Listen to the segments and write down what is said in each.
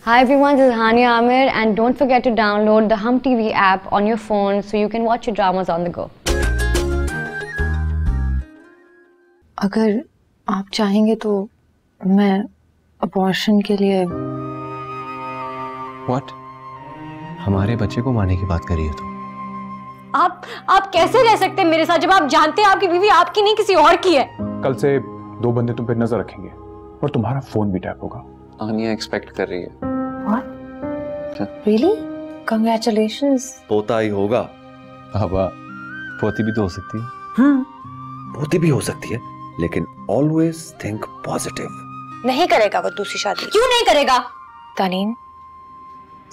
Hi everyone, this is Hania Amir and don't forget to download the Hum TV app on your phone so you can watch your dramas on the go. अगर आप चाहेंगे तो मैं abortion के लिए। What? हमारे बच्चे को मारने की बात कर रही हो तुम? आप कैसे रह सकते हैं मेरे साथ जब आप जानते हैं आपकी बीवी आपकी नहीं किसी और की है? कल से 2 बंदे तुम पे नजर रखेंगे और तुम्हारा फोन भी टैप होगा। आनिया एक्सपेक्ट कर रही है। What? Really? Congratulations. पोता ही होगा। बाबा, पोती भी तो हो सकती है। पोती भी हो सकती है, लेकिन always think positive. नहीं करेगा वो दूसरी शादी। क्यों नहीं करेगा? तानीन,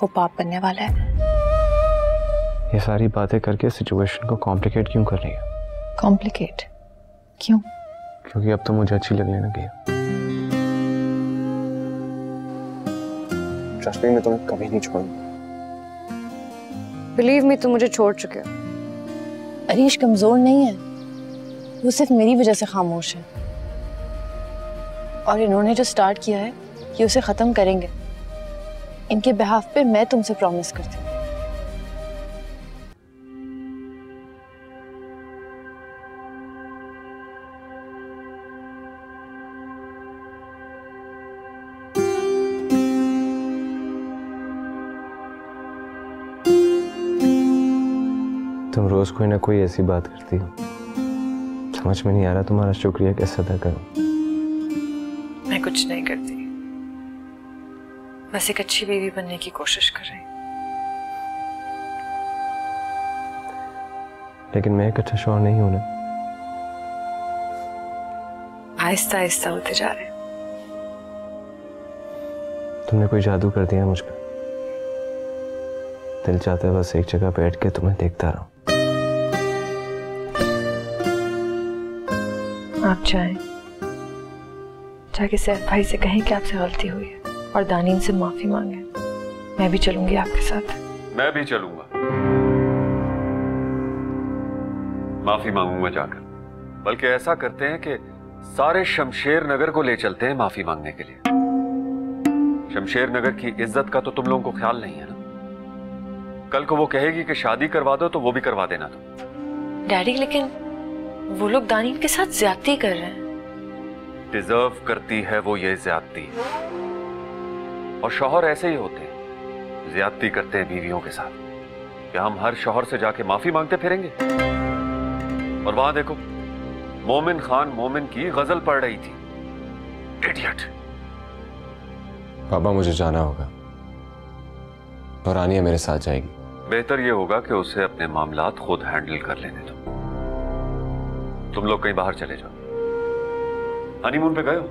वो बाप बनने वाला है। ये सारी बातें करके सिचुएशन को कॉम्प्लिकेट क्यों कर रही है? कॉम्प्लिकेट? क्यों? क्योंकि अब तो मुझे अच्छी लगने लगी है। ट्रस्ट मी, मैं तुम्हें कभी नहीं छोड़ूंगा। Believe me, तुम मुझे छोड़ चुके हो। अरीश कमजोर नहीं है, वो सिर्फ मेरी वजह से खामोश है और इन्होंने जो स्टार्ट किया है ये उसे खत्म करेंगे। इनके बिहाफ पे मैं तुमसे प्रॉमिस करती हूँ। तुम रोज कोई ना कोई ऐसी बात करती हो, समझ में नहीं आ रहा तुम्हारा शुक्रिया कैसे अदा करूं। मैं कुछ नहीं करती, बस एक अच्छी बीवी बनने की कोशिश कर रही हूँ। लेकिन मैं एक अच्छा शौहर नहीं हूं ना। आहिस्ता आहिस्ता होते जा रहे हैं। तुमने कोई जादू कर दिया मुझ पर। दिल चाहता है बस एक जगह बैठ के तुम्हें देखता रहूं। आप चाहें जाके सैफ भाई से कहें कि आपसे गलती हुई है और दानीन से माफी मांगे। मैं भी चलूंगी आपके साथ। मैं भी चलूंगा, माफी मांगूंगा जाकर। बल्कि ऐसा करते हैं कि सारे शमशेर नगर को ले चलते हैं माफी मांगने के लिए। शमशेर नगर की इज्जत का तो तुम लोगों को ख्याल नहीं है ना। कल को वो कहेगी कि शादी करवा दो तो वो भी करवा देना तुम। डैडी, लेकिन वो लोग दानीन के साथ ज्यादती कर रहे हैं। डिजर्व करती है वो ये ज्यादती, और शौहर ऐसे ही होते हैं, ज्यादती करते हैं बीवियों के साथ। क्या हम हर शौहर से जाके माफी मांगते फिरेंगे? और वहां देखो, मोमिन खान मोमिन की गजल पढ़ रही थी। इडियट। बाबा, मुझे जाना होगा और आनिया मेरे साथ जाएगी। बेहतर ये होगा कि उसे अपने मामलात खुद हैंडल कर लेने दो। तुम लोग कहीं बाहर चले जाओ। हनीमून पे गए हो?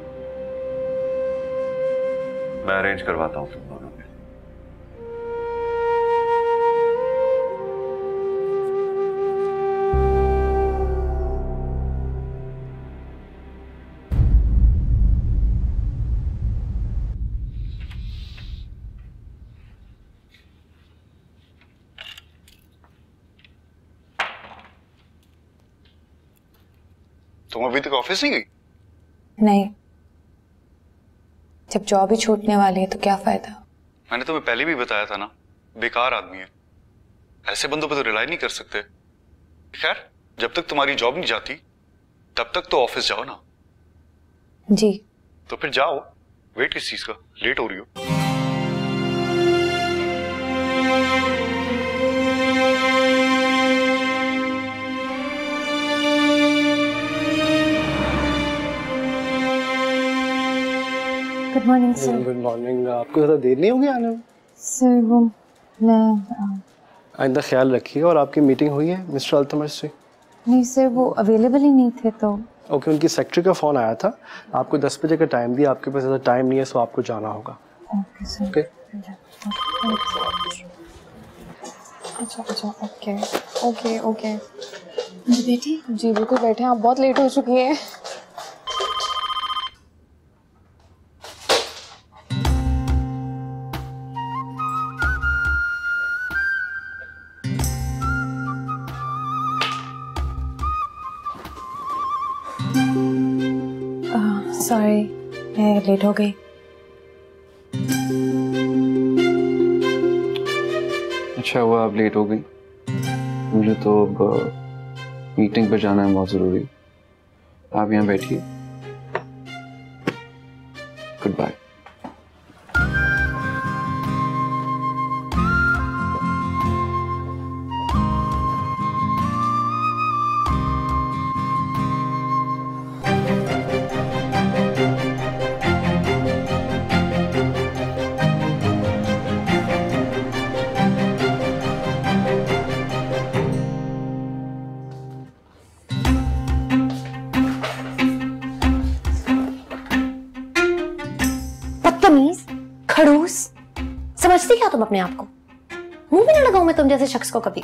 मैं अरेंज करवाता हूं तुम दोनों के लिए। तुम अभी तक ऑफिस नहीं गई? नहीं, जब जॉब ही छूटने वाली है तो क्या फायदा। मैंने तुम्हें पहले भी बताया था ना, बेकार आदमी है। ऐसे बंदों पे तो रिलाई नहीं कर सकते। खैर, जब तक तुम्हारी जॉब नहीं जाती तब तक तो ऑफिस जाओ ना। जी। तो फिर जाओ, वेट किस चीज का, लेट हो रही हो। Good morning sir. Good morning. आपको ज़्यादा देर नहीं होगी आने में? सर वो मैं आइंदा ख्याल रखिएगा। और आपकी मीटिंग हुई है मिस्टर अल्तमश से? नहीं सर, वो अवेलेबल ही नहीं थे तो। ओके, उनकी सेक्रेटरी का फ़ोन आया था, आपको 10 बजे का टाइम दिया। आपके पास ज़्यादा टाइम नहीं है, सो आपको जाना होगा। Okay sir. ओके। अच्छा अच्छा, ओके ओके ओके। बेटी जी बिल्कुल बैठे, आप बहुत लेट हो चुकी है। सॉरी, मैं लेट हो गई। अच्छा हुआ आप लेट हो गई, मुझे तो अब मीटिंग पर जाना है, बहुत जरूरी। आप यहाँ बैठिए। Goodbye. बदतमीज, खड़ूस, समझती क्या तुम अपने आप को? मुंह भी ना लगाऊं मैं तुम जैसे शख्स को कभी।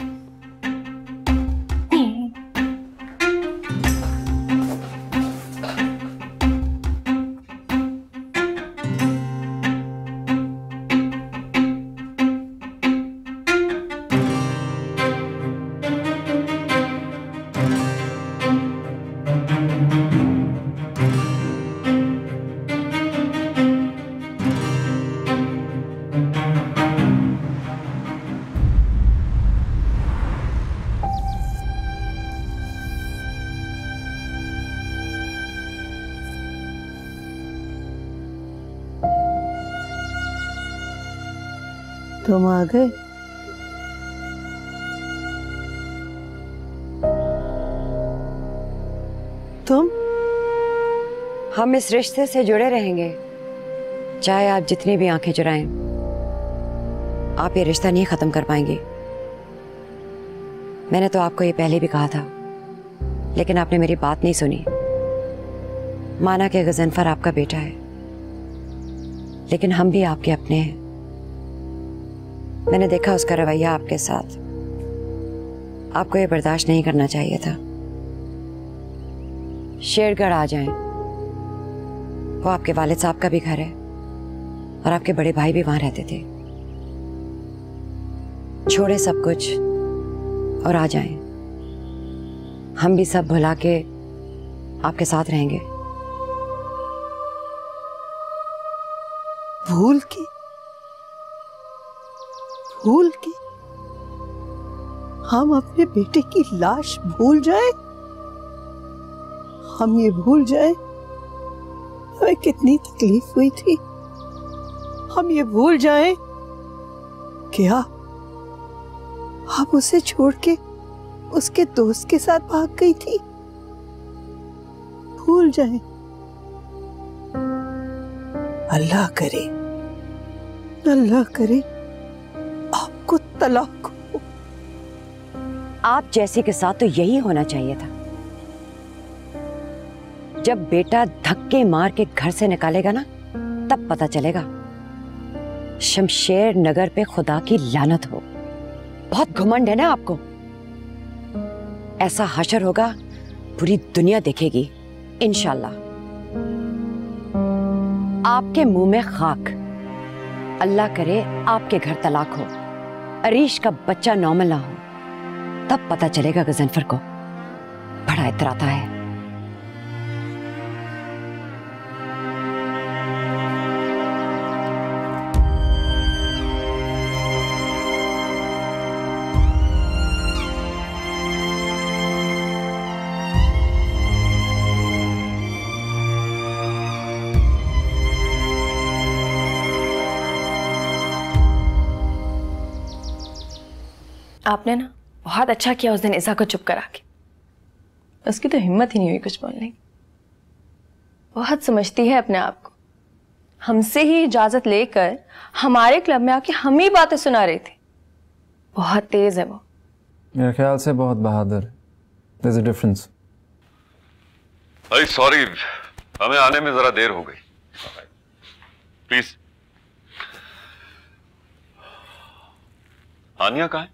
तुम आ गए? तुम? हम इस रिश्ते से जुड़े रहेंगे, चाहे आप जितनी भी आंखें चुराएं, आप ये रिश्ता नहीं खत्म कर पाएंगे। मैंने तो आपको ये पहले भी कहा था, लेकिन आपने मेरी बात नहीं सुनी। माना कि गजनफर आपका बेटा है, लेकिन हम भी आपके अपने हैं। मैंने देखा उसका रवैया आपके साथ, आपको ये बर्दाश्त नहीं करना चाहिए था। शेरगढ़ आ जाएं, वो आपके वालिद साहब का भी घर है और आपके बड़े भाई भी वहां रहते थे। छोड़े सब कुछ और आ जाएं, हम भी सब भुला के आपके साथ रहेंगे। भूल के? भूल के? हम अपने बेटे की लाश भूल जाए? हम ये भूल जाए हमें कितनी तकलीफ हुई थी? हम ये भूल जाए कि आप उसे छोड़ के उसके दोस्त के साथ भाग गई थी? भूल जाए? अल्लाह करे आपको तलाक हो। आप जैसे के साथ तो यही होना चाहिए था। जब बेटा धक्के मार के घर से निकालेगा ना, तब पता चलेगा। शमशेर नगर पे खुदा की लानत हो। बहुत घमंड है ना आपको। ऐसा हशर होगा पूरी दुनिया देखेगी इंशाल्लाह। आपके मुंह में खाक। अल्लाह करे आपके घर तलाक हो, अरीश का बच्चा नॉर्मल ना हो, तब पता चलेगा गजनफर को बड़ा इतराता है। आपने ना बहुत अच्छा किया उस दिन इज़ा को चुप करा के। उसकी तो हिम्मत ही नहीं हुई कुछ बोलने की। बहुत समझती है अपने आप को। हमसे ही इजाजत लेकर हमारे क्लब में आके हम ही बातें सुना रही थी। बहुत तेज है वो। मेरे ख्याल से बहुत बहादुर है। There's a difference. अरे सॉरी, हमें आने में जरा देर हो गई। प्लीज। हानिया कहाँ है?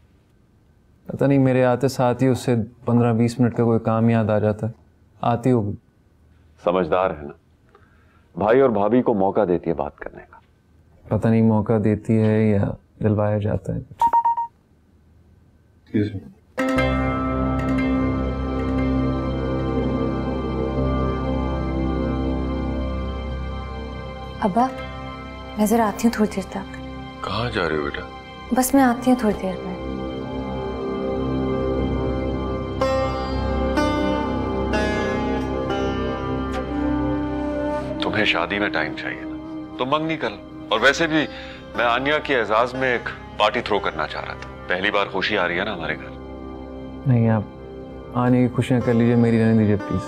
पता नहीं, मेरे आते साथ ही उससे 15-20 मिनट का कोई काम याद आ जाता है। आती होगी। समझदार है ना, भाई और भाभी को मौका देती है बात करने का। पता नहीं मौका देती है या दिलवाया जाता है। अब्बा, मैं जरा आती हूँ थोड़ी देर तक। कहाँ जा रहे हो बेटा? बस मैं आती हूँ थोड़ी देर में। तुम्हें शादी में टाइम चाहिए ना, तो मंगनी कर लो। और वैसे भी मैं आन्या के एजाज में एक पार्टी थ्रो करना चाह रहा था। पहली बार खुशी आ रही है ना हमारे घर। नहीं, आप आने की खुशियां कर लीजिए, मेरी रहने दीजिए प्लीज।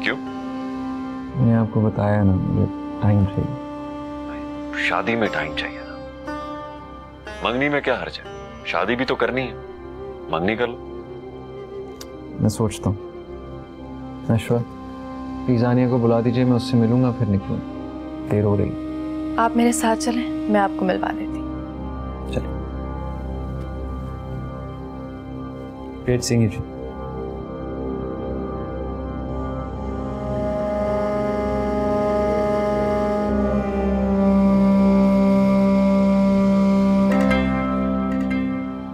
क्यों? मैंने आपको बताया ना, मुझे टाइम चाहिए। शादी में टाइम चाहिए ना, मंगनी में क्या हर्ज है? शादी भी तो करनी है, मंगनी कर लो। मैं सोचता हूँ। नशवा, प्लीज आनिया को बुला दीजिए, मैं उससे मिलूंगा फिर निकलूँ, देर हो रही। आप मेरे साथ चलें, मैं आपको मिलवा देती हूँ। चलो। Great seeing you.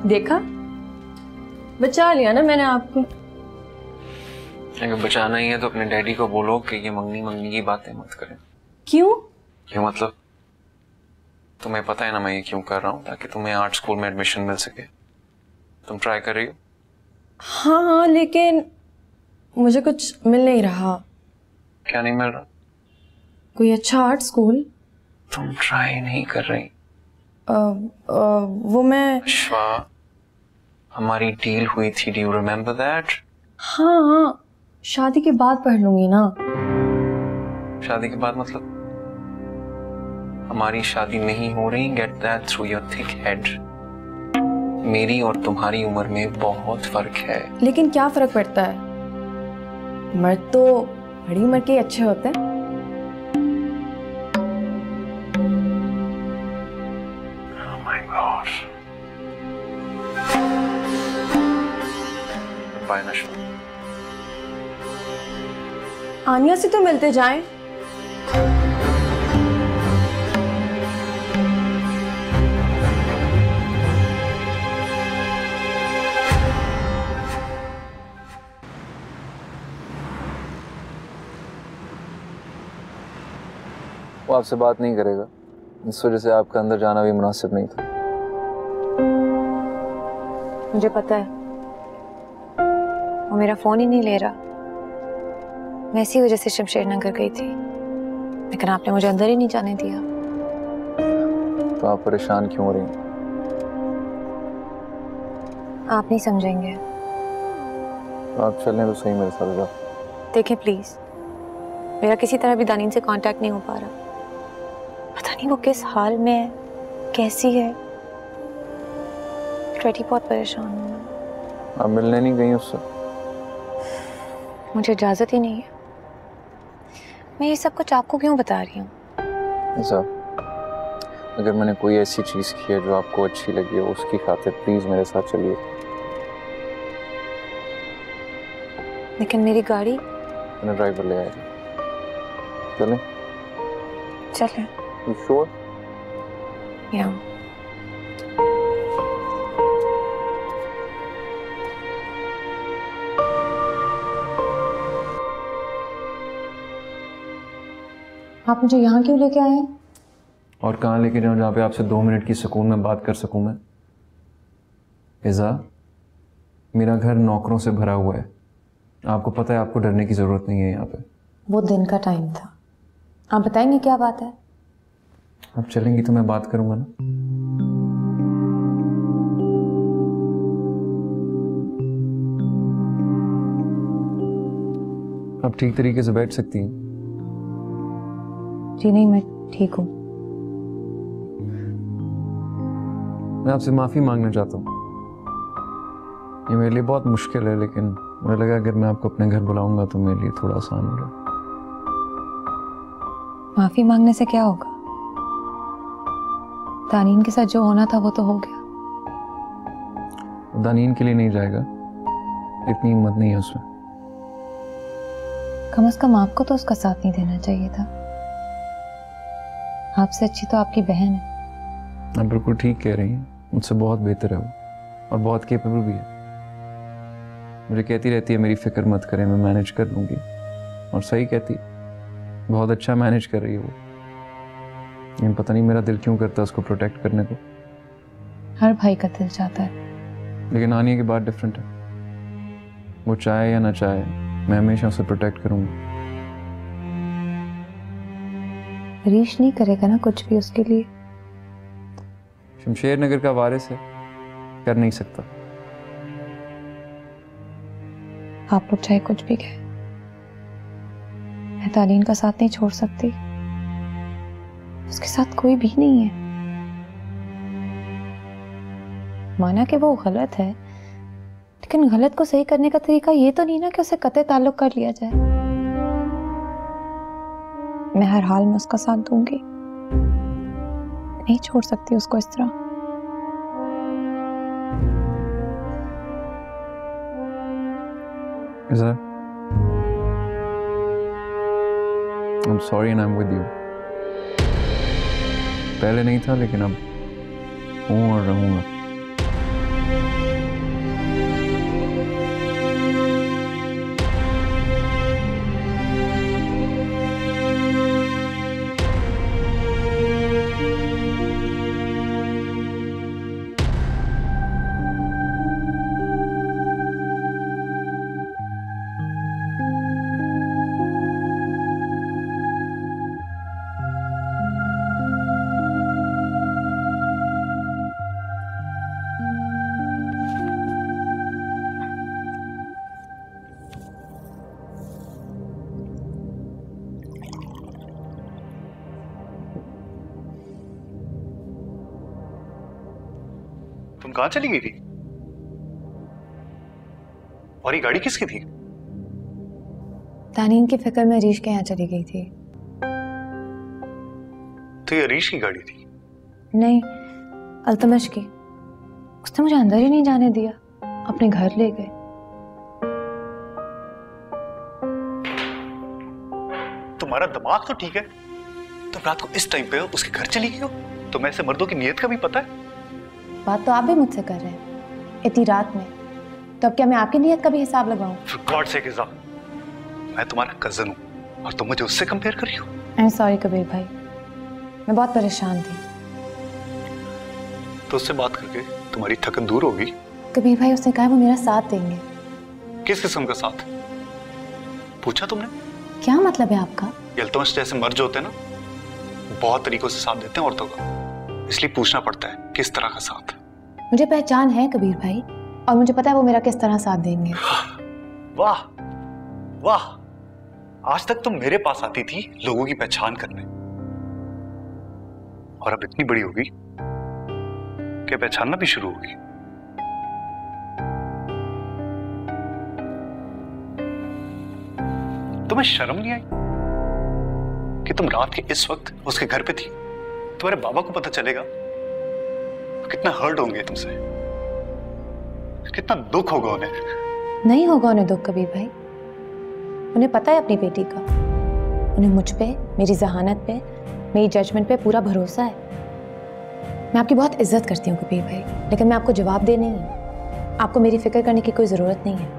देखा, बचा लिया ना मैंने आपको। अगर बचाना ही है तो अपने डैडी को बोलो कि ये मंगनी मंगनी की बातें मत करें। क्यों? क्यों मतलब? तुम्हें पता है ना मैं ये क्यों कर रहा हूँ, ताकि तुम्हें आर्ट स्कूल में एडमिशन मिल सके। तुम ट्राई कर रही हो? हाँ, लेकिन मुझे कुछ मिल नहीं रहा। क्या नहीं मिल रहा? कोई अच्छा आर्ट स्कूल। तुम ट्राई नहीं कर रही? वो मैं श्वा, हमारी डील हुई थी, डू यू रिमेम्बर दैट? हाँ, शादी के बाद पढ़ लूंगी ना। शादी के बाद मतलब? हमारी शादी नहीं हो रही, get that through your thick head. मेरी और तुम्हारी उम्र में बहुत फर्क है। लेकिन क्या फर्क पड़ता है, मर्द तो बड़ी उम्र के अच्छे होते हैं। Oh my God. Bye, नशवा। आनिया से तो मिलते जाएं। वो आपसे बात नहीं करेगा, इस वजह से आपका अंदर जाना भी मुनासिब नहीं था। मुझे पता है, वो मेरा फोन ही नहीं ले रहा। मैं इसी वजह से शमशेर नगर गई थी, लेकिन आपने मुझे अंदर ही नहीं जाने दिया। तो आप परेशान क्यों हो रही हैं? आप नहीं समझेंगे। तो आप चलें तो सही मेरे साथ। जाओ। देखें प्लीज, मेरा किसी तरह भी दानीन से कांटेक्ट नहीं हो पा रहा। पता नहीं वो किस हाल में है, कैसी है। ट्रेटी बहुत परेशान हूँ मैं। आप मिलने नहीं गई उससे? मुझे इजाजत ही नहीं है। मैं ये सब कुछ आपको क्यों बता रही हूँ? ऐसा, अगर मैंने कोई ऐसी चीज की है जो आपको अच्छी लगी है, उसकी खातिर प्लीज मेरे साथ चलिए। लेकिन मेरी गाड़ी? मैंने ड्राइवर ले आया। चलें? चलें। You sure? Yeah. आप मुझे यहाँ क्यों लेके आए हैं? और कहाँ लेके जाऊँ जहाँ पे आपसे 2 मिनट की सुकून में बात कर सकूँ मैं? इज़ा, मेरा घर नौकरों से भरा हुआ है। आपको पता है, आपको डरने की जरूरत नहीं है यहाँ पे। वो दिन का टाइम था। आप बताएंगे क्या बात है? आप चलेंगी तो मैं बात करूंगा ना। आप ठीक तरीके से बैठ सकती हैं। जी नहीं, मैं ठीक हूँ। मैं आपसे माफी मांगना चाहता हूँ। ये मेरे लिए बहुत मुश्किल है, लेकिन मुझे लगा अगर मैं आपको अपने घर बुलाऊंगा तो मेरे लिए थोड़ा आसान होगा। माफी मांगने से क्या होगा? दानीन के साथ जो होना था वो तो हो गया। दानीन के लिए नहीं जाएगा, इतनी हिम्मत नहीं है उसमें। कम से कम आपको तो उसका साथ नहीं देना चाहिए था। आपसे अच्छी तो आपकी बहन है। आप बिल्कुल ठीक कह रही हैं, मुझसे बहुत बेहतर है वो, और बहुत केपेबल भी है। मुझे कहती रहती है मेरी फिक्र मत करें, मैं मैनेज कर लूंगी। और सही कहती, बहुत अच्छा मैनेज कर रही है वो। लेकिन पता नहीं मेरा दिल क्यों करता है उसको प्रोटेक्ट करने को। हर भाई का दिल चाहता है। लेकिन आनिया की बात डिफरेंट है। वो चाहे या ना चाहे, मैं हमेशा उसे प्रोटेक्ट करूंगा। हरीश नहीं करेगा ना कुछ भी उसके लिए? शमशेर नगर का वारिस है, कर नहीं सकता। आप लोग चाहे कुछ भी कहें, मैं तालीन का साथ नहीं छोड़ सकती। उसके साथ कोई भी नहीं है। माना कि वो गलत है, लेकिन गलत को सही करने का तरीका ये तो नहीं ना कि उसे कतई ताल्लुक कर लिया जाए। मैं हर हाल में उसका साथ दूंगी, नहीं छोड़ सकती उसको इस तरह। Iza, I'm sorry and I'm with you. पहले नहीं था, लेकिन अब हूँ और रहूंगा। तुम कहां चली गई थी? और ये गाड़ी किसकी थी? तानीन की फिक्र में हरीश के यहाँ चली गई थी। तो ये हरीश की गाड़ी थी? नहीं, अल्तमश की। उसने मुझे अंदर ही नहीं जाने दिया, अपने घर ले गए। तुम्हारा दिमाग तो ठीक है, तुम रात को इस टाइम पे उसके घर चली गई हो? तुम्हें ऐसे मर्दों की नीयत का भी पता है? बात तो आप भी मुझसे कर रहे हैं इतनी रात में, तो अब क्या मैं आपकी नीयत का भी हिसाब लगाऊं? For God's sake, इज़ा, मैं तुम्हारा कजन हूँ और तुम मुझे उससे कंपेयर कर रही हो? आई एम सॉरी कबीर भाई, मैं बहुत परेशान थी। तो उससे बात करके तुम्हारी थकन दूर होगी? कबीर भाई, उसने कहा वो मेरा साथ देंगे। किस किस्म का साथ? पूछा तुमने? क्या मतलब है आपका? यल्तमश जैसे मर्द होते हैं ना, बहुत तरीकों से साथ देते हैं औरतों का, इसलिए पूछना पड़ता है किस तरह का साथ। मुझे पहचान है कबीर भाई, और मुझे पता है वो मेरा किस तरह साथ देंगे। वाह वाह, आज तक तुम मेरे पास आती थी लोगों की पहचान करने, और अब इतनी बड़ी होगी कि पहचानना भी शुरू होगी। तुम्हें शर्म नहीं आई कि तुम रात के इस वक्त उसके घर पे थी? तुम्हारे बाबा को पता चलेगा तो कितना हर्ट होंगे तुमसे, कितना दुख होगा उन्हें। नहीं होगा उन्हें दुख कबीर भाई, उन्हें पता है अपनी बेटी का। उन्हें मुझ पे, मेरी जहानत पे, मेरी जजमेंट पे पूरा भरोसा है। मैं आपकी बहुत इज्जत करती हूँ कबीर भाई, लेकिन मैं आपको जवाब दे नहीं हूँ। आपको मेरी फिक्र करने की कोई ज़रूरत नहीं है।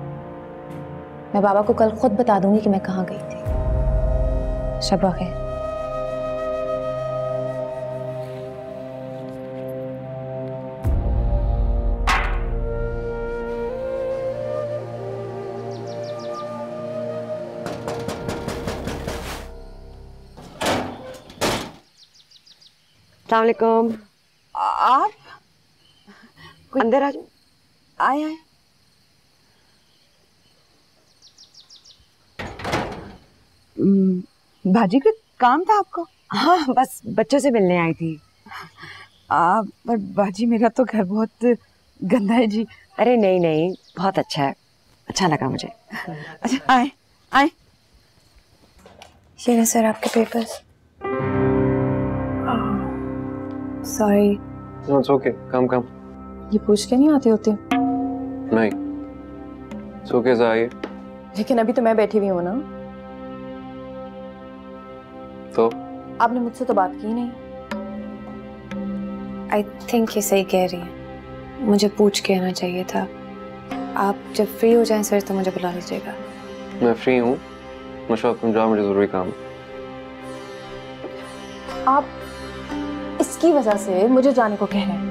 मैं बाबा को कल खुद बता दूंगी कि मैं कहाँ गई थी। शब खैर। अस्सलाम वालेकुम। आप अंदर आ जाओ। आए आए। भाजी का काम था आपको? हाँ, बस बच्चों से मिलने आई थी। पर बाजी, मेरा तो घर बहुत गंदा है जी। अरे नहीं नहीं, बहुत अच्छा है, अच्छा लगा मुझे। अच्छा, आए आए। ये सर आपके पेपर्स। सॉरी। इट्स ओके, कम। ये पूछ के नहीं आती होती? नहीं, इट्स ओके, आइए। लेकिन अभी तो मैं बैठी हुई हूँ ना। तो आपने मुझसे तो बात की नहीं। आई थिंक ये सही कह रही है, मुझे पूछ के आना चाहिए था। आप जब फ्री हो जाएं सर तो मुझे बुला लीजिएगा। मैं फ्री हूँ, मुझे तुम जाओ, मुझे जरूरी काम है। आप इसकी वजह से मुझे जाने को कह रहे हैं?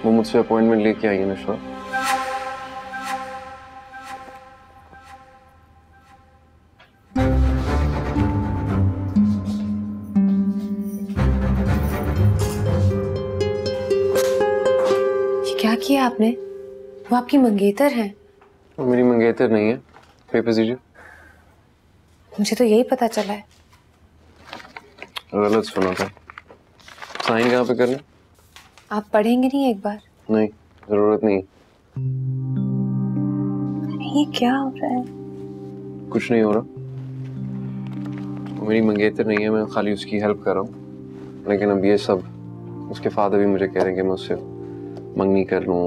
वो मुझसे अपॉइंटमेंट लेके आई है नशवा। ये क्या किया आपने? वो आपकी मंगेतर हैं। वो मेरी मंगेतर नहीं है। पेपर दीजिए। मुझे तो यही पता चला है। गलत सुना था। साइन कहाँ पे करना? आप पढ़ेंगे नहीं एक बार? नहीं, जरूरत नहीं। ये क्या हो रहा है? कुछ नहीं हो रहा। वो मेरी मंगेतर नहीं है, मैं खाली उसकी हेल्प कर रहा हूँ। लेकिन अब ये सब उसके फादर भी मुझे कह रहे हैं कि मैं उससे मंगनी कर लूँ।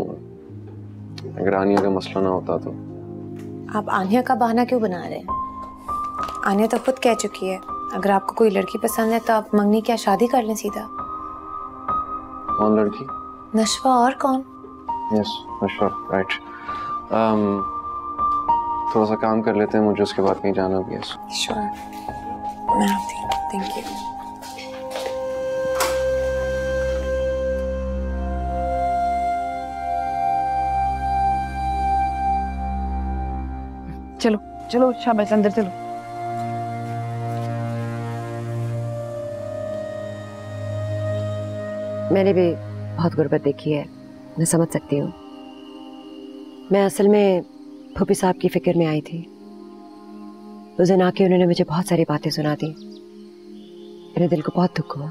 अगर आनिया का मसला ना होता तो। आप आनिया का बहाना क्यों बना रहे हैं? आनिया तो खुद कह चुकी है अगर आपको कोई लड़की पसंद है तो आप मंगनी क्या शादी कर लें सीधा। कौन लड़की? नशवा और कौन? Yes, Nashwa, right. थोड़ा सा काम कर लेते हैं, मुझे उसके बाद कहीं जाना भी है। श्योर, मैं आती हूँ। Thank you. चलो चलो शाबाश, अंदर चलो। मैंने भी बहुत गुर्बत देखी है, मैं समझ सकती हूँ। मैं असल में फूफी साहब की फिक्र में आई थी। उस दिन आके उन्होंने मुझे बहुत सारी बातें सुना दी। मेरे दिल को बहुत दुख हुआ।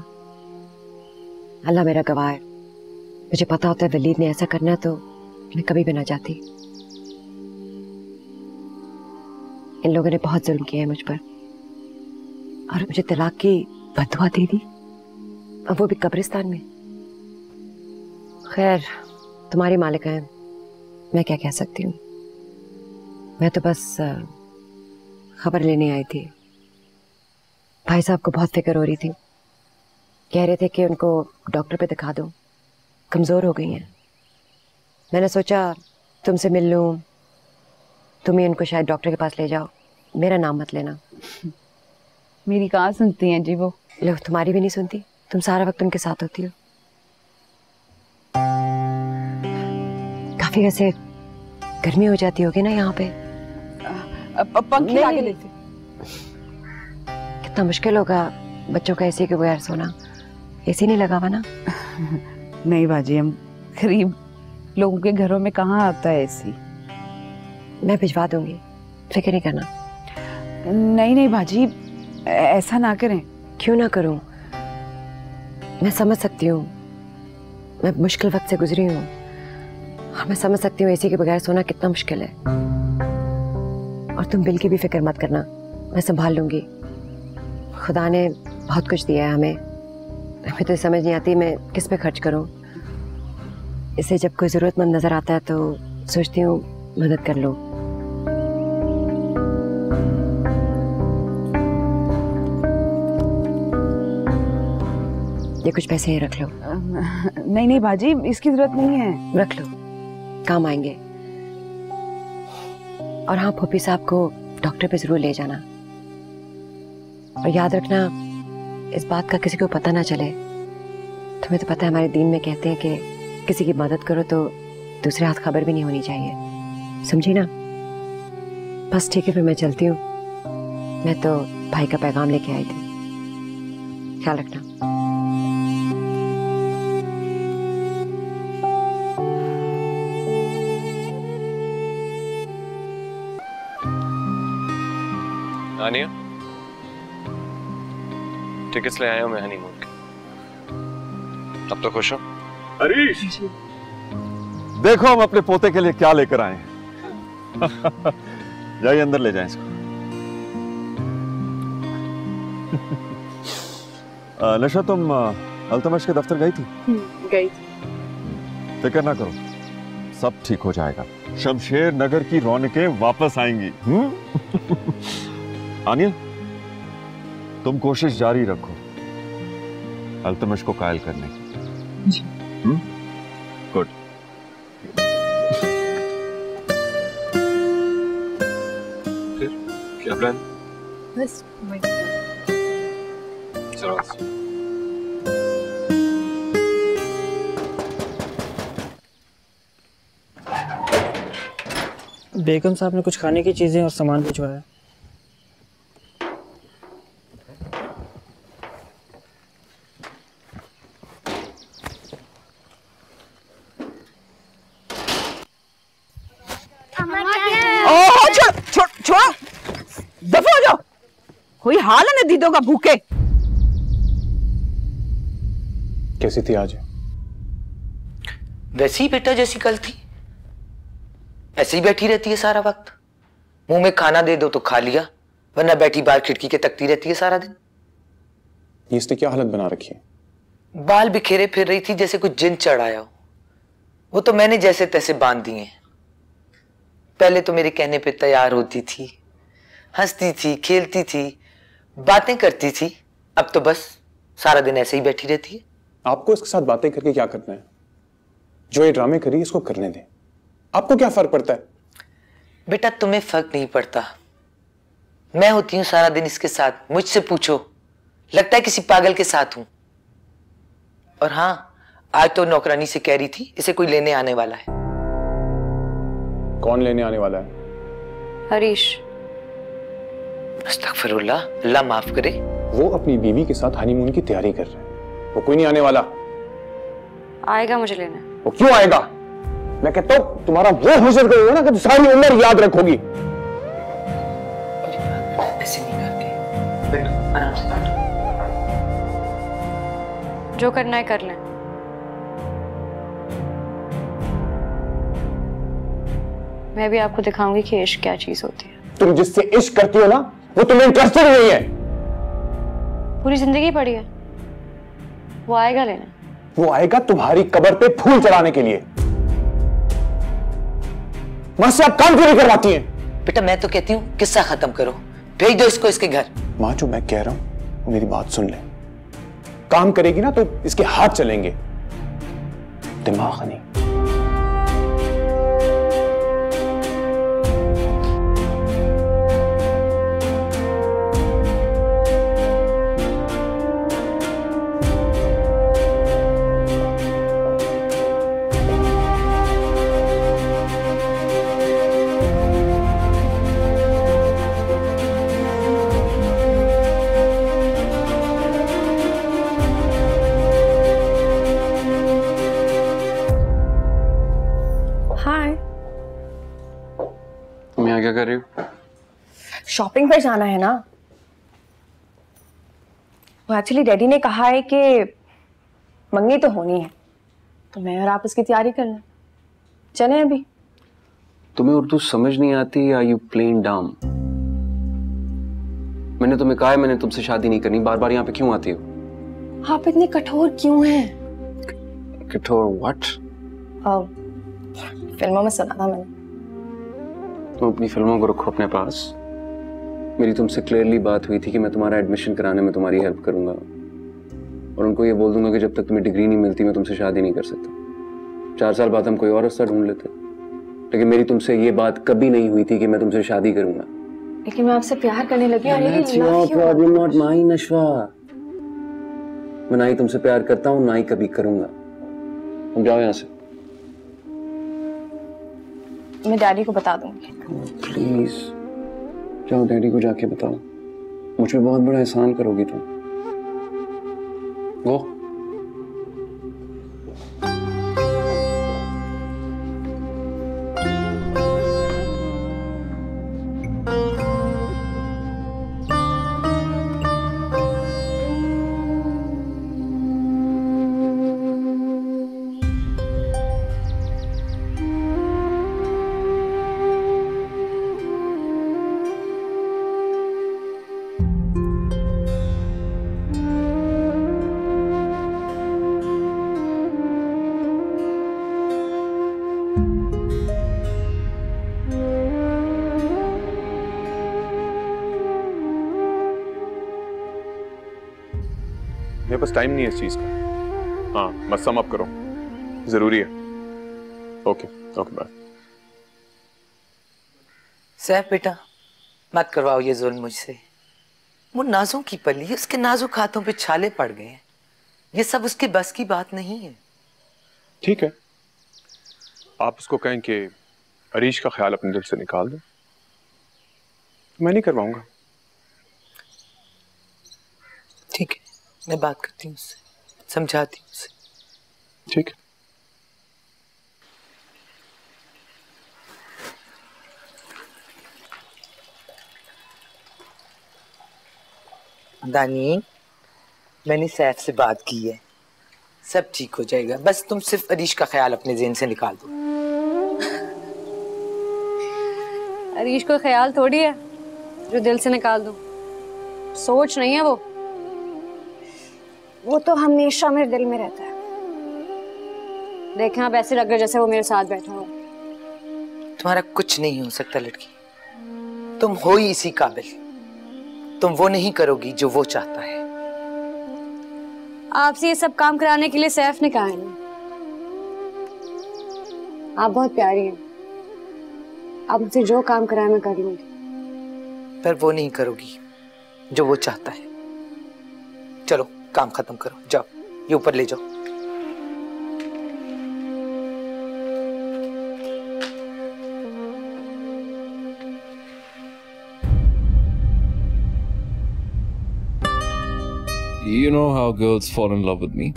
अल्लाह मेरा गवाह है, मुझे पता होता है वलीद ने ऐसा करना तो मैं कभी भी ना जाती। इन लोगों ने बहुत जुल्म किया है मुझ पर और मुझे तलाक की बददुआ दे दी, अब वो भी कब्रिस्तान में। खैर, तुम्हारी मालिक है, मैं क्या कह सकती हूँ। मैं तो बस खबर लेने आई थी। भाई साहब को बहुत फिक्र हो रही थी, कह रहे थे कि उनको डॉक्टर पे दिखा दो, कमज़ोर हो गई हैं। मैंने सोचा तुमसे मिल लूँ, तुम ही उनको शायद डॉक्टर के पास ले जाओ। मेरा नाम मत लेना। मेरी कहाँ सुनती हैं जी वो। लो, तुम्हारी भी नहीं सुनती, तुम सारा वक्त उनके साथ होती हो। काफी वैसे गर्मी हो जाती होगी ना यहाँ पे। पंखी लाके देते। कितना मुश्किल होगा बच्चों का एसी के बगैर सोना। एसी नहीं लगा हुआ ना? नहीं बाजी, हम गरीब लोगों के घरों में कहाँ आता है एसी। मैं भिजवा दूंगी, फिक्र नहीं करना। नहीं नहीं बाजी, ऐसा ना करें। क्यों ना करूं? मैं समझ सकती हूँ, मैं मुश्किल वक्त से गुजरी हूँ और मैं समझ सकती हूँ एसी के बगैर सोना कितना मुश्किल है। और तुम बिल की भी फिक्र मत करना, मैं संभाल लूंगी। खुदा ने बहुत कुछ दिया है हमें तो समझ नहीं आती मैं किस पे खर्च करूँ। इससे जब कोई ज़रूरतमंद नज़र आता है तो सोचती हूँ मदद कर लो। ये कुछ पैसे ही रख लो। नहीं नहीं बाजी, इसकी जरूरत नहीं है। रख लो, काम आएंगे। और हाँ, फूफी साहब को डॉक्टर पे जरूर ले जाना। और याद रखना, इस बात का किसी को पता ना चले। तुम्हें तो पता है हमारे दीन में कहते हैं कि किसी की मदद करो तो दूसरे हाथ खबर भी नहीं होनी चाहिए, समझी ना? बस ठीक है, फिर मैं चलती हूँ। मैं तो भाई का पैगाम लेके आई थी, ख्याल रखना। आनिया, टिकट्स ले आया हूं मैं हनीमून के। अब तो खुश हो? हरीश, देखो हम अपने पोते के लिए क्या लेकर आए हैं। जाइए अंदर ले जाएं इसको। नशा, तुम अल्तमश के दफ्तर गई थी? गई। फिक्र ना करो, सब ठीक हो जाएगा। शमशेर नगर की रौनकें वापस आएंगी। आनिया, तुम कोशिश जारी रखो अल्तमश को कायल करने की। गुड। फिर क्या प्लान? बस चलो। बेगम साहब ने कुछ खाने की चीजें और सामान भिजवाया। ओह छोड़ छोड़ छोड़, दफा हो जाओ। कोई हाल है ना दीदों का भूखे। कैसी थी आज? वैसी ही बेटा जैसी कल थी, ऐसे ही बैठी रहती है सारा वक्त। मुंह में खाना दे दो तो खा लिया, वरना बैठी बाहर खिड़की के तकती रहती है सारा दिन। ये इसने क्या हालत बना रखी है? बाल बिखेरे फिर रही थी जैसे कुछ जिन चढ़ाया हो। वो तो मैंने जैसे तैसे बांध दिए। पहले तो मेरे कहने पे तैयार होती थी, हंसती थी, खेलती थी, बातें करती थी। अब तो बस सारा दिन ऐसे ही बैठी रहती है। आपको इसके साथ बातें करके क्या करना है? जो ये ड्रामे करी इसको करने दें। आपको क्या फर्क पड़ता है? बेटा तुम्हें फर्क नहीं पड़ता। मैं होती हूं सारा दिन इसके साथ। मुझसे पूछो, लगता है किसी पागल के साथ हूं। और हाँ, आज तो नौकरानी से कह रही थी इसे कोई लेने आने वाला है। कौन लेने आने वाला है? हरीश। अस्तगफिरुल्लाह, अल्लाह माफ करे। वो अपनी बीवी के साथ हनीमून की तैयारी कर रहे हैं। वो कोई नहीं आने वाला। आएगा मुझे लेने। वो क्यों आएगा? मैं कहता हूं तुम्हारा वो हुस्न होगा ना कि सारी उम्र याद रखोगी। ऐसे नहीं करते, आराम से बैठो। जो करना है कर लें। मैं भी आपको दिखाऊंगी कि इश्क क्या चीज होती है। तुम जिससे इश्क करती हो ना, वो तुम्हें इंटरेस्टेड नहीं है। पूरी जिंदगी पड़ी है। वो आएगा लेने। वो आएगा तुम्हारी कब्र पे फूल चढ़ाने के लिए। मां से आप काम क्यों नहीं करवाती हैं? बेटा मैं तो कहती हूँ किस्सा खत्म करो, भेज दो इसको इसके घर। मां जो मैं कह रहा हूं वो मेरी बात सुन ले। काम करेगी ना तो इसके हाथ चलेंगे, दिमाग नहीं। क्या कर रही हो? शॉपिंग पर जाना है ना। वो एक्चुअली डैडी ने कहा है कि मंगनी तो होनी है, तो मैं और आप इसकी तैयारी कर लें। चलें अभी। तुम्हें उर्दू समझ नहीं आती? आर यू प्लेइंग डम? मैंने तुम्हें कहा है मैंने तुमसे शादी नहीं करनी। बार बार यहाँ पे क्यों आती हो? आप इतने कठोर क्यों हैं? कठोर व्हाट? फिल्मों में सुना था मैंने। तुम अपनी फिल्मों को रखो अपने पास। मेरी तुमसे क्लियरली बात हुई थी कि मैं तुम्हारा एडमिशन कराने में तुम्हारी हेल्प करूंगा, और उनको ये बोल दूंगा कि जब तक तुम्हें डिग्री नहीं मिलती मैं तुमसे शादी नहीं कर सकता। 4 साल बाद हम कोई और रास्ता ढूंढ लेते। लेकिन मेरी तुमसे ये बात कभी नहीं हुई थी कि मैं तुमसे शादी करूंगा। लेकिन मैं आपसे प्यार करने लगी। That's your problem, not mine, नशवा। मैं ना ही तुमसे प्यार करता हूँ, ना ही कभी करूंगा। तुम जाओ यहाँ से। मैं डैडी को बता दूंगी। प्लीज जाओ, डैडी को जाके बताओ। मुझ पे बहुत बड़ा एहसान करोगी तुम। गो। मेरे पास टाइम नहीं है इस चीज का। हाँ, मत सम अप करो, जरूरी है। Okay okay bye. सैफ बेटा मत करवाओ ये जुल्म मुझसे। वो नाजों की पली, उसके नाजुक हाथों पे छाले पड़ गए हैं। ये सब उसके बस की बात नहीं है। ठीक है, आप उसको कहें कि अरीश का ख्याल अपने दिल से निकाल दो। मैं नहीं करवाऊंगा। ठीक है, मैं बात करती हूँ उससे, समझाती हूँ उसे। ठीक है। दानी, मैंने सैफ से बात की है, सब ठीक हो जाएगा। बस तुम सिर्फ अरीश का ख्याल अपने ज़हन से निकाल दो। अरीश को ख्याल थोड़ी है जो दिल से निकाल दो, सोच नहीं है वो तो हमेशा मेरे दिल में रहता है। देखें आप ऐसे लग रहे जैसे वो मेरे साथ बैठा हो। तुम्हारा कुछ नहीं हो सकता लड़की, तुम हो ही इसी काबिल। तुम वो नहीं करोगी जो वो चाहता है। आपसे ये सब काम कराने के लिए सैफ ने कहा है ना, आप बहुत प्यारी हैं, आप मुझसे जो काम कराए मैं कर लूंगी। पर वो नहीं करोगी जो वो चाहता है। चलो काम खत्म करो, जाओ ये ऊपर ले जाओ। You know how girls fall in love with me.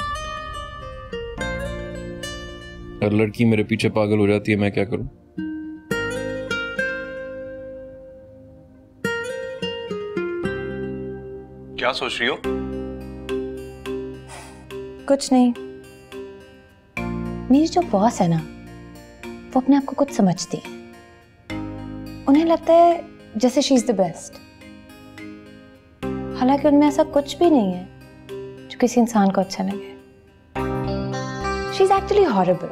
अगर लड़की मेरे पीछे पागल हो जाती है, मैं क्या करूं? क्या सोच रही हो? कुछ नहीं। मेरी जो बॉस है ना, वो अपने आप को कुछ समझती है। उन्हें लगता है जैसे शी इज द बेस्ट, हालांकि उनमें ऐसा कुछ भी नहीं है जो किसी इंसान को अच्छा लगे। She is actually horrible.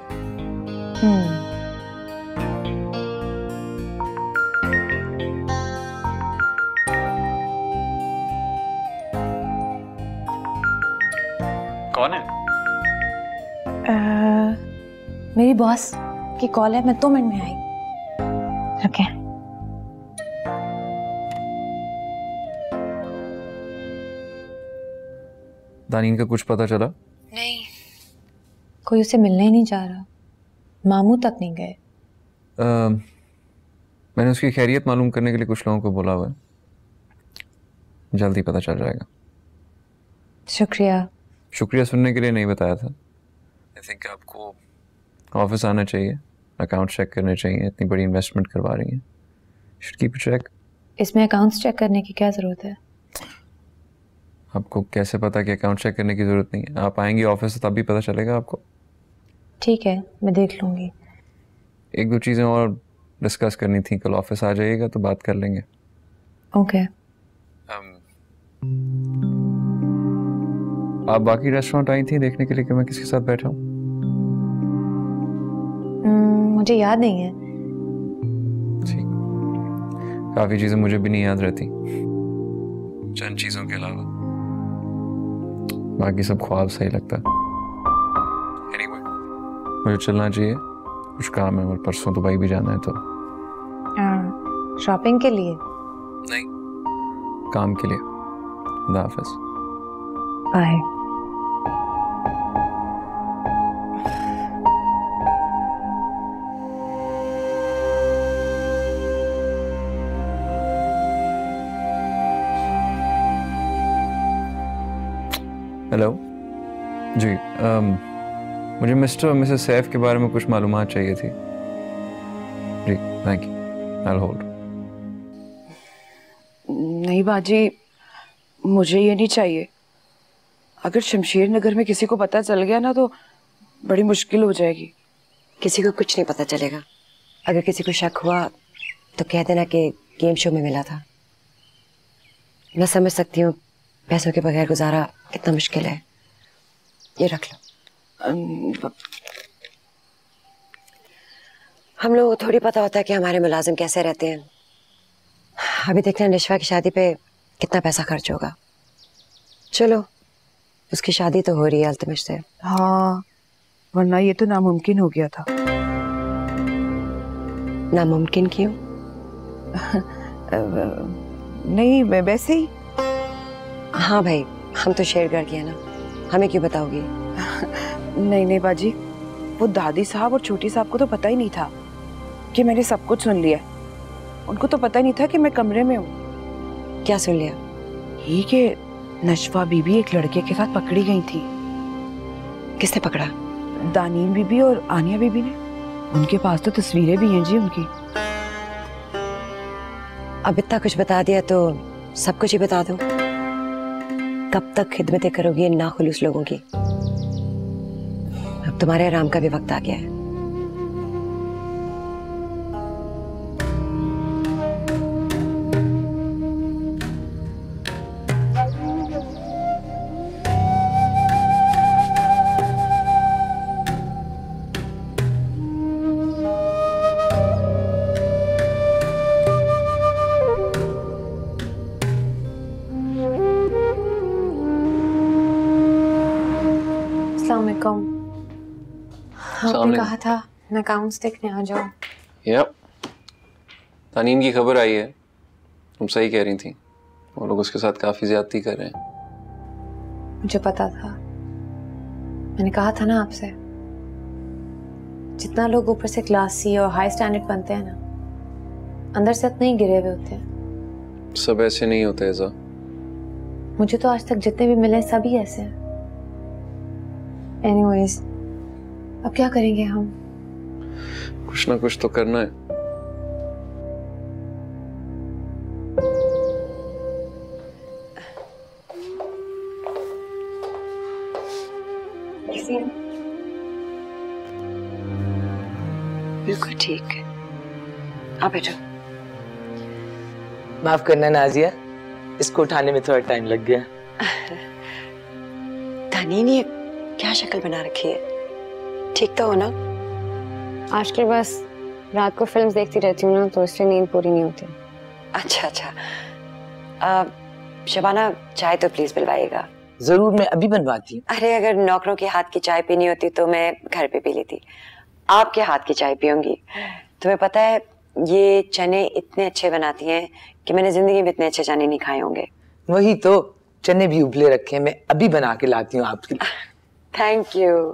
कौन है? मेरी बॉस की कॉल है, मैं 2 मिनट में आई। ओके। दानीन का कुछ पता चला? नहीं, कोई उसे मिलने ही नहीं जा रहा, मामू तक नहीं गए। मैंने उसकी खैरियत मालूम करने के लिए कुछ लोगों को बोला हुआ है, जल्दी पता चल जाएगा। शुक्रिया। शुक्रिया सुनने के लिए नहीं बताया था। आई थिंक आपको ऑफिस आना चाहिए, अकाउंट चेक करने चाहिए। इतनी बड़ी इन्वेस्टमेंट करवा रही हैं, शुड कीप चेक। इसमें अकाउंट्स चेक करने की क्या जरूरत है? आपको कैसे पता कि अकाउंट चेक करने की जरूरत नहीं है? आप आएंगी ऑफिस तब भी पता चलेगा आपको। ठीक है, मैं देख लूंगी। 1-2 चीजें और डिस्कस करनी थी, कल ऑफिस आ जाइएगा तो बात कर लेंगे। ओके। आप बाकी रेस्टोरेंट आई थी देखने के लिए कि मैं किसके साथ बैठा हूँ? मुझे याद नहीं है। ठीक, काफी चीजें मुझे भी नहीं याद रहती, चंद चीजों के अलावा बाकी सब ख्वाब सही लगता। Anyway, मुझे चलना चाहिए, कुछ काम है और परसों दुबई भी जाना है। तो शॉपिंग के लिए नहीं, काम के लिए। खुदा हाफिज। बाय। हेलो जी, मुझे मिस्टर और मिसेस सैफ के बारे में कुछ मालूमात चाहिए थी जी। Thank you, I will hold. नहीं बाजी, मुझे ये नहीं चाहिए। अगर शमशेर नगर में किसी को पता चल गया ना तो बड़ी मुश्किल हो जाएगी। किसी को कुछ नहीं पता चलेगा। अगर किसी को शक हुआ तो कह देना कि गेम शो में मिला था। मैं समझ सकती हूँ पैसों के बगैर गुजारा कितना मुश्किल है। ये रख लो। हम लोगों को थोड़ी पता होता है कि हमारे मुलाजिम कैसे रहते हैं। अभी देखना निशवा की शादी पे कितना पैसा खर्च होगा। चलो, उसकी शादी तो हो रही है अल्तमिश से। हाँ, वरना ये तो नामुमकिन हो गया था। नामुमकिन क्यों? नहीं, वैसे ही। हाँ भाई, हम तो शेरगढ़ के हैं ना, हमें क्यों बताओगी? नहीं नहीं बाजी, वो दादी साहब और छोटी साहब को तो पता ही नहीं था कि मैंने सब कुछ सुन लिया। उनको तो पता नहीं था कि मैं कमरे में हूँ। क्या सुन लिया? ये कि नशवा बीबी एक लड़के के साथ पकड़ी गई थी। किसने पकड़ा? दानीम बीबी और आनिया बीबी ने। उनके पास तो तस्वीरें भी हैं जी उनकी। अब इतना कुछ बता दिया तो सब कुछ ही बता दो। कब तक खिदमतें करोगी इन नाखुलूस लोगों की? अब तुम्हारे आराम का भी वक्त आ गया है। आपने कहा था मैं अकाउंट्स देखने आ जाऊं। यप, तानीम की खबर आई है। तुम सही कह रही थी, वो लोग उसके साथ काफी ज्यादती कर रहे हैं। मुझे पता था, मैंने कहा था ना आपसे, जितना लोग ऊपर से क्लासी और हाई स्टैंडर्ड बनते हैं ना, अंदर से इतने ही गिरे हुए होते हैं। सब ऐसे नहीं होते ऐसा। मुझे तो आज तक जितने भी मिले सभी ऐसे हैं। एनीवेज, अब क्या करेंगे हम? कुछ ना कुछ तो करना है। बिल्कुल ठीक है, आप बैठो। माफ करना नाजिया, इसको उठाने में थोड़ा टाइम लग गया। तानीम, ये क्या शक्ल बना रखी है? ठीक तो हो ना? आजकल बस रात को फिल्म्स देखती रहती हूँ ना, तो इसलिए नींद पूरी नहीं होती। अच्छा अच्छा। शबाना, चाय तो प्लीज पिलवाइएगा। जरूर, मैं अभी बनवाती हूँ। अरे अगर नौकरों के हाथ की चाय पीनी होती तो मैं घर पे पी लेती। आपके हाथ की चाय पीऊंगी। तुम्हें पता है ये चने इतने अच्छे बनाती हैं कि मैंने जिंदगी में इतने अच्छे चने नहीं खाए होंगे। वही तो, चने भी उबले रखे हैं, मैं अभी बना के लाती हूँ आपके लिए। Thank you.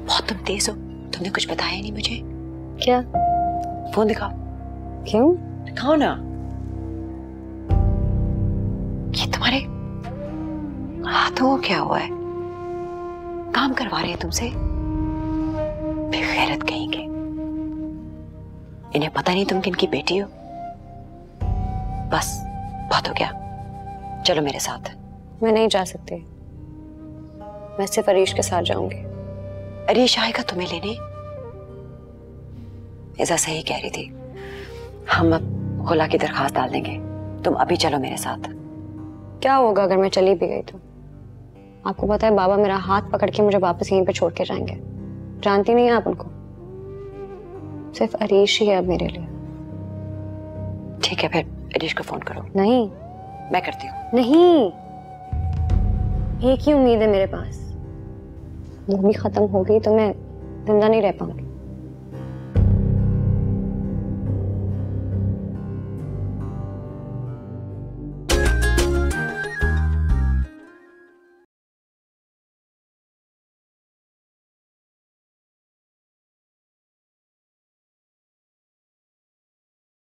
बहुत तुम तेज हो, तुमने कुछ बताया ही नहीं मुझे। क्या? फोन दिखाओ। क्यों? दिखाओ ना। ये तुम्हारे हाथों को क्या हुआ है? काम करवा रहे हैं तुमसे? बेगैरत कहेंगे। इन्हें पता नहीं तुम किनकी बेटी हो। बस बहुत हो गया, चलो मेरे साथ। मैं नहीं जा सकती, मैं सिर्फ अरीश के साथ जाऊंगी। अरीश आएगा तुम्हें लेने? ऐसा सही कह रही थी। हम अब खुला की दरखास्त डाल देंगे, तुम अभी चलो मेरे साथ। क्या होगा अगर मैं चली भी गई तो? आपको पता है बाबा मेरा हाथ पकड़ के मुझे वापस यहीं पे छोड़ के जाएंगे। जानती नहीं है आप उनको? सिर्फ अरीश ही है अब मेरे लिए। ठीक है, फिर अरीश को फोन करो। नहीं, मैं करती हूँ। नहीं, एक ही उम्मीद है मेरे पास, वो भी खत्म हो गई तो मैं जिंदा नहीं रह पाऊंगी।